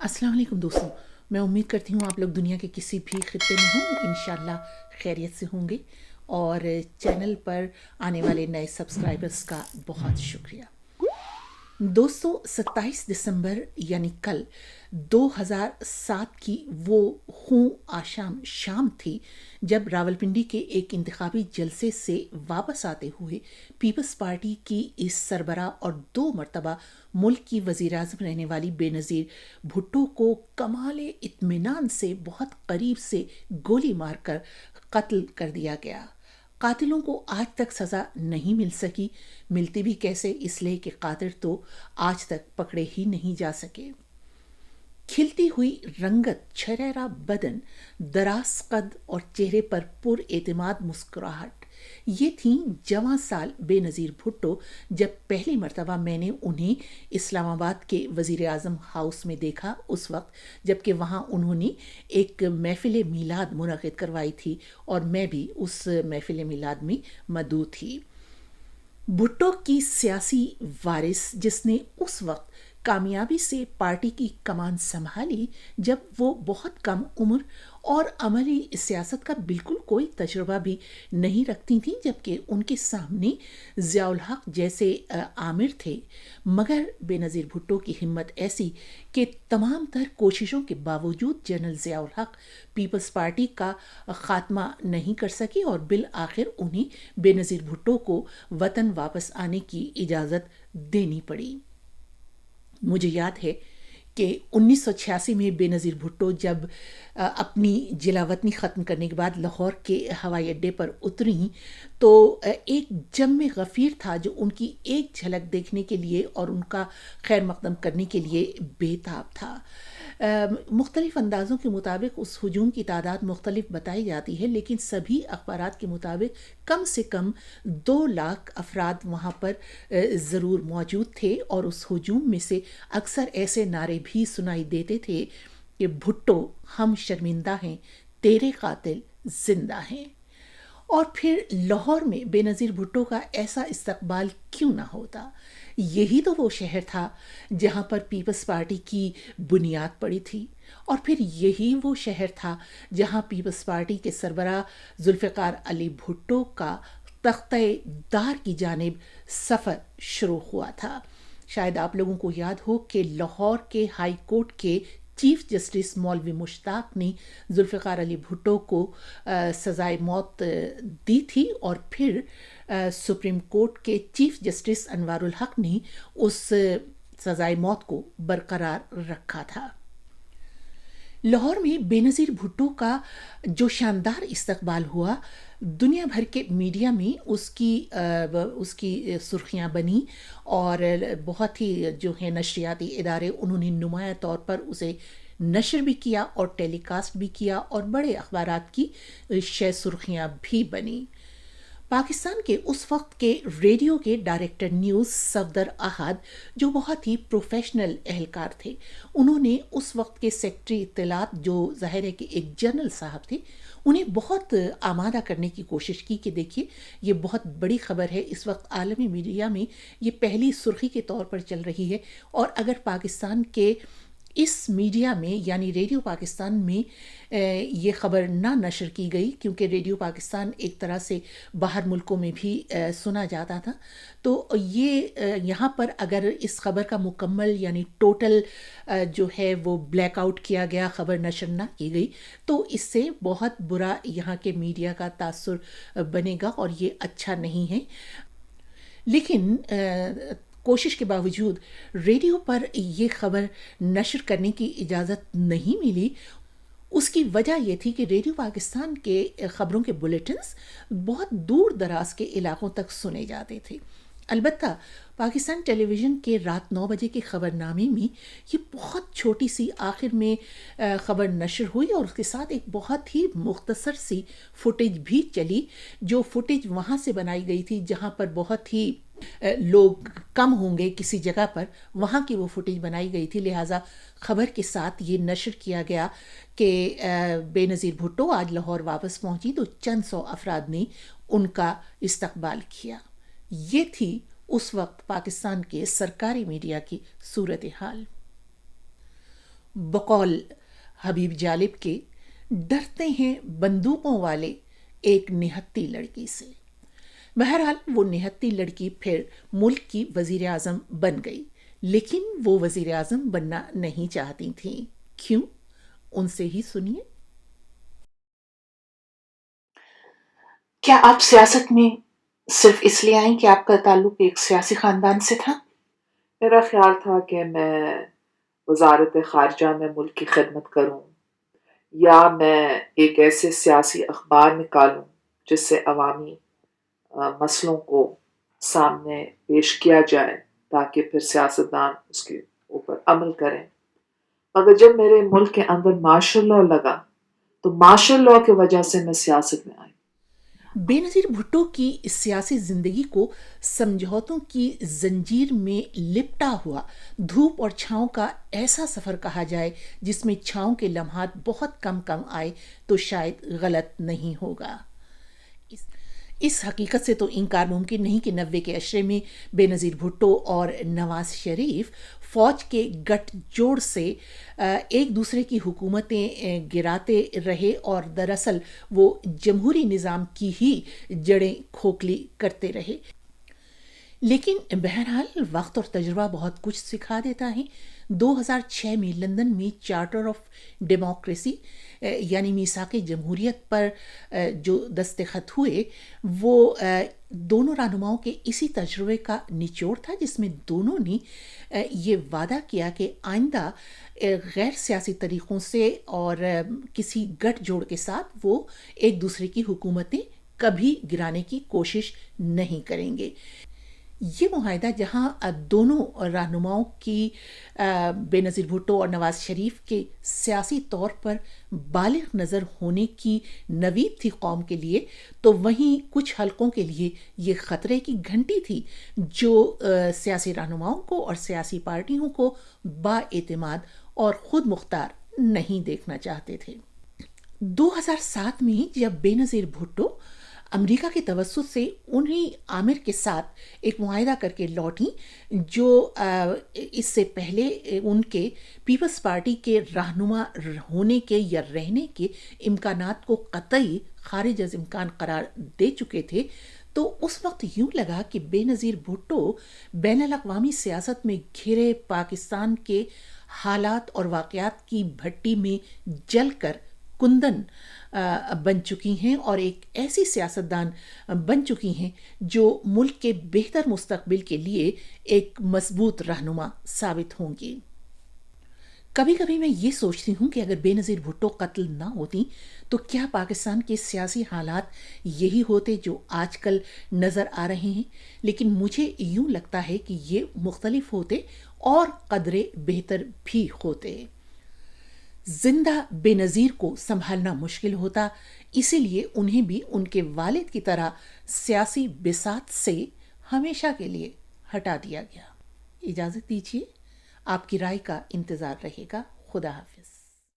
अस्सलाम वालेकुम दोस्तों। मैं उम्मीद करती हूँ आप लोग दुनिया के किसी भी खित्ते में हों, इंशाल्लाह खैरियत से होंगे। और चैनल पर आने वाले नए सब्सक्राइबर्स का बहुत शुक्रिया। दोस्तों, 27 दिसंबर यानी कल 2007 की वो खूं आशाम शाम थी जब रावलपिंडी के एक इंतखाबी जलसे से वापस आते हुए पीपल्स पार्टी की इस सरबराह और 2 मरतबा मुल्क की वज़ीर-ए-आज़म रहने वाली बेनज़ीर भुट्टो को कमाल इत्मीनान से बहुत करीब से गोली मारकर कत्ल कर दिया गया। कातिलों को आज तक सज़ा नहीं मिल सकी। मिलती भी कैसे, इसलिए कि कातिल तो आज तक पकड़े ही नहीं जा सके। खिलती हुई रंगत, छरेरा बदन, दराज कद और चेहरे पर पुरएतिमाद मुस्कुराहट, ये थी जवां साल बेनज़ीर भुट्टो जब पहली मर्तबा मैंने उन्हें इस्लामाबाद के वज़ीर-ए-आज़म हाउस में देखा, उस वक्त जबकि वहाँ उन्होंने एक महफ़िल मीलाद मुनक़िद करवाई थी और मैं भी उस महफ़िल मीलाद में मदऊ थी। भुट्टो की सियासी वारिस जिसने उस वक्त कामयाबी से पार्टी की कमान संभाली जब वो बहुत कम उम्र और अमली सियासत का बिल्कुल कोई तजुर्बा भी नहीं रखती थी, जबकि उनके सामने ज़ियाउल हक जैसे आमिर थे। मगर बेनज़ीर भुट्टो की हिम्मत ऐसी कि तमाम तर कोशिशों के बावजूद जनरल ज़ियाउल हक पीपल्स पार्टी का खात्मा नहीं कर सकी और बिल आखिर उन्हें बेनज़ीर भुट्टो को वतन वापस आने की इजाज़त देनी पड़ी। मुझे याद है कि 1986 में बेनज़ीर भुट्टो जब अपनी जिलावतनी ख़त्म करने के बाद लाहौर के हवाई अड्डे पर उतरी तो एक जम गफ़ीर था जो उनकी एक झलक देखने के लिए और उनका खैर मक़दम करने के लिए बेताब था। मुख्तलिफ़ अंदाज़ों के मुताबिक उस हुजूम की तादाद मुख्तलिफ बताई जाती है, लेकिन सभी अखबारात के मुताबिक कम से कम 2 लाख अफराद वहाँ पर ज़रूर मौजूद थे और उस हुजूम में से अक्सर ऐसे नारे भी सुनाई देते थे कि भुट्टो हम शर्मिंदा हैं, तेरे कातिल जिंदा हैं। और फिर लाहौर में बेनज़ीर भुट्टो का ऐसा इस्तकबाल क्यों ना होता। यही तो वो शहर था जहाँ पर पीपल्स पार्टी की बुनियाद पड़ी थी, और फिर यही वो शहर था जहाँ पीपल्स पार्टी के सरबराह जुल्फ़िकार अली भुट्टो का तख्ते-दार की जानिब सफ़र शुरू हुआ था। शायद आप लोगों को याद हो कि लाहौर के हाई कोर्ट के चीफ जस्टिस मौलवी मुश्ताक ने जुल्फ़िकार अली भुट्टो को सज़ाए मौत दी थी और फिर सुप्रीम कोर्ट के चीफ जस्टिस अनवारुल हक ने उस सज़ाए मौत को बरकरार रखा था। लाहौर में बेनज़ीर भुट्टो का जो शानदार इस्तकबाल हुआ, दुनिया भर के मीडिया में उसकी सुर्खियां बनी और बहुत ही जो है नशरियाती इदारे उन्होंने नुमाया तौर पर उसे नशर भी किया और टेलीकास्ट भी किया और बड़े अखबारात की शय सुर्खियां भी बनी। पाकिस्तान के उस वक्त के रेडियो के डायरेक्टर न्यूज़ सफदर अहद, जो बहुत ही प्रोफेशनल एहलकार थे, उन्होंने उस वक्त के सेक्रेटरी इत्तलात जो ज़ाहिर है कि एक जनरल साहब थे, उन्हें बहुत आमादा करने की कोशिश की कि देखिए ये बहुत बड़ी खबर है, इस वक्त आलमी मीडिया में ये पहली सुर्खी के तौर पर चल रही है और अगर पाकिस्तान के इस मीडिया में यानी रेडियो पाकिस्तान में ये ख़बर ना नशर की गई, क्योंकि रेडियो पाकिस्तान एक तरह से बाहर मुल्कों में भी सुना जाता था, तो ये यहाँ पर अगर इस ख़बर का मुकम्मल यानी टोटल जो है वो ब्लैकआउट किया गया, ख़बर नशर ना की गई, तो इससे बहुत बुरा यहाँ के मीडिया का तासुर बनेगा और ये अच्छा नहीं है। लेकिन कोशिश के बावजूद रेडियो पर ये ख़बर नशर करने की इजाज़त नहीं मिली। उसकी वजह ये थी कि रेडियो पाकिस्तान के ख़बरों के बुलेटिन्स बहुत दूर दराज के इलाक़ों तक सुने जाते थे। अलबत्ता पाकिस्तान टेलीविज़न के रात 9 बजे के ख़बरनामे में ये बहुत छोटी सी आखिर में ख़बर नशर हुई और उसके साथ एक बहुत ही मुख्तसर सी फुटेज भी चली, जो फुटेज वहाँ से बनाई गई थी जहाँ पर बहुत ही लोग कम होंगे किसी जगह पर, वहाँ की वो फुटेज बनाई गई थी। लिहाजा ख़बर के साथ ये नशर किया गया कि बेनज़ीर भुट्टो आज लाहौर वापस पहुँची तो चंद सौ अफराद ने उनका इस्तकबाल किया। ये थी उस वक्त पाकिस्तान के सरकारी मीडिया की सूरत हाल। بقول حبیب جالب کے ڈرتے ہیں بندوقوں والے ایک نہتی لڑکی سے۔ بہرحال وہ نہتی لڑکی پھر ملک کی وزیر اعظم بن گئی، لیکن وہ وزیر اعظم بننا نہیں چاہتی تھیں۔ کیوں؟ ان سے ہی سنیے۔ کیا آپ سیاست میں صرف اس لیے آئیں کہ آپ کا تعلق ایک سیاسی خاندان سے تھا؟ میرا خیال تھا کہ میں وزارت خارجہ میں ملک کی خدمت کروں، یا میں ایک ایسے سیاسی اخبار نکالوں جس سے عوامی مسئلوں کو سامنے پیش کیا جائے تاکہ پھر سیاستدان اس کے اوپر عمل کریں۔ مگر جب میرے ملک کے اندر مارشل لاء لگا تو مارشل لاء کی وجہ سے میں سیاست میں آئی۔ بے نظیر بھٹو کی سیاسی زندگی کو سمجھوتوں کی زنجیر میں لپٹا ہوا دھوپ اور چھاؤں کا ایسا سفر کہا جائے جس میں چھاؤں کے لمحات بہت کم آئے تو شاید غلط نہیں ہوگا۔ اس حقیقت سے تو انکار ممکن نہیں کہ 90 کے عشرے میں بے نظیر بھٹو اور نواز شریف فوج کے گٹھ جوڑ سے ایک دوسرے کی حکومتیں گراتے رہے اور دراصل وہ جمہوری نظام کی ہی جڑیں کھوکھلی کرتے رہے۔ لیکن بہرحال وقت اور تجربہ بہت کچھ سکھا دیتا ہے۔ 2006 میں لندن میں چارٹر آف ڈیموکریسی یعنی میثاق جمہوریت پر جو دستخط ہوئے وہ دونوں رہنماؤں کے اسی تجربے کا نچوڑ تھا، جس میں دونوں نے یہ وعدہ کیا کہ آئندہ غیر سیاسی طریقوں سے اور کسی گٹھ جوڑ کے ساتھ وہ ایک دوسرے کی حکومتیں کبھی گرانے کی کوشش نہیں کریں گے۔ یہ معاہدہ جہاں دونوں رہنماؤں کی بے نظیر بھٹو اور نواز شریف کے سیاسی طور پر بالغ نظر ہونے کی نوید تھی قوم کے لیے، تو وہیں کچھ حلقوں کے لیے یہ خطرے کی گھنٹی تھی جو سیاسی رہنماؤں کو اور سیاسی پارٹیوں کو بااعتماد اور خود مختار نہیں دیکھنا چاہتے تھے۔ 2007 میں جب بے نظیر بھٹو امریکہ کے توسط سے انہی عامر کے ساتھ ایک معاہدہ کر کے لوٹیں جو اس سے پہلے ان کے پیپلز پارٹی کے رہنما ہونے کے یا رہنے کے امکانات کو قطعی خارج از امکان قرار دے چکے تھے، تو اس وقت یوں لگا کہ بے نظیر بھٹو بین الاقوامی سیاست میں گھرے پاکستان کے حالات اور واقعات کی بھٹی میں جل کر کندن بن چکی ہیں اور ایک ایسی سیاستدان بن چکی ہیں جو ملک کے بہتر مستقبل کے لیے ایک مضبوط رہنما ثابت ہوں گی۔ کبھی کبھی میں یہ سوچتی ہوں کہ اگر بے نظیر بھٹو قتل نہ ہوتی تو کیا پاکستان کے سیاسی حالات یہی ہوتے جو آج کل نظر آ رہے ہیں، لیکن مجھے یوں لگتا ہے کہ یہ مختلف ہوتے اور قدرے بہتر بھی ہوتے۔ زندہ بے نظیر کو سنبھالنا مشکل ہوتا، اسی لیے انہیں بھی ان کے والد کی طرح سیاسی بساط سے ہمیشہ کے لیے ہٹا دیا گیا۔ اجازت دیجیے، آپ کی رائے کا انتظار رہے گا۔ خدا حافظ۔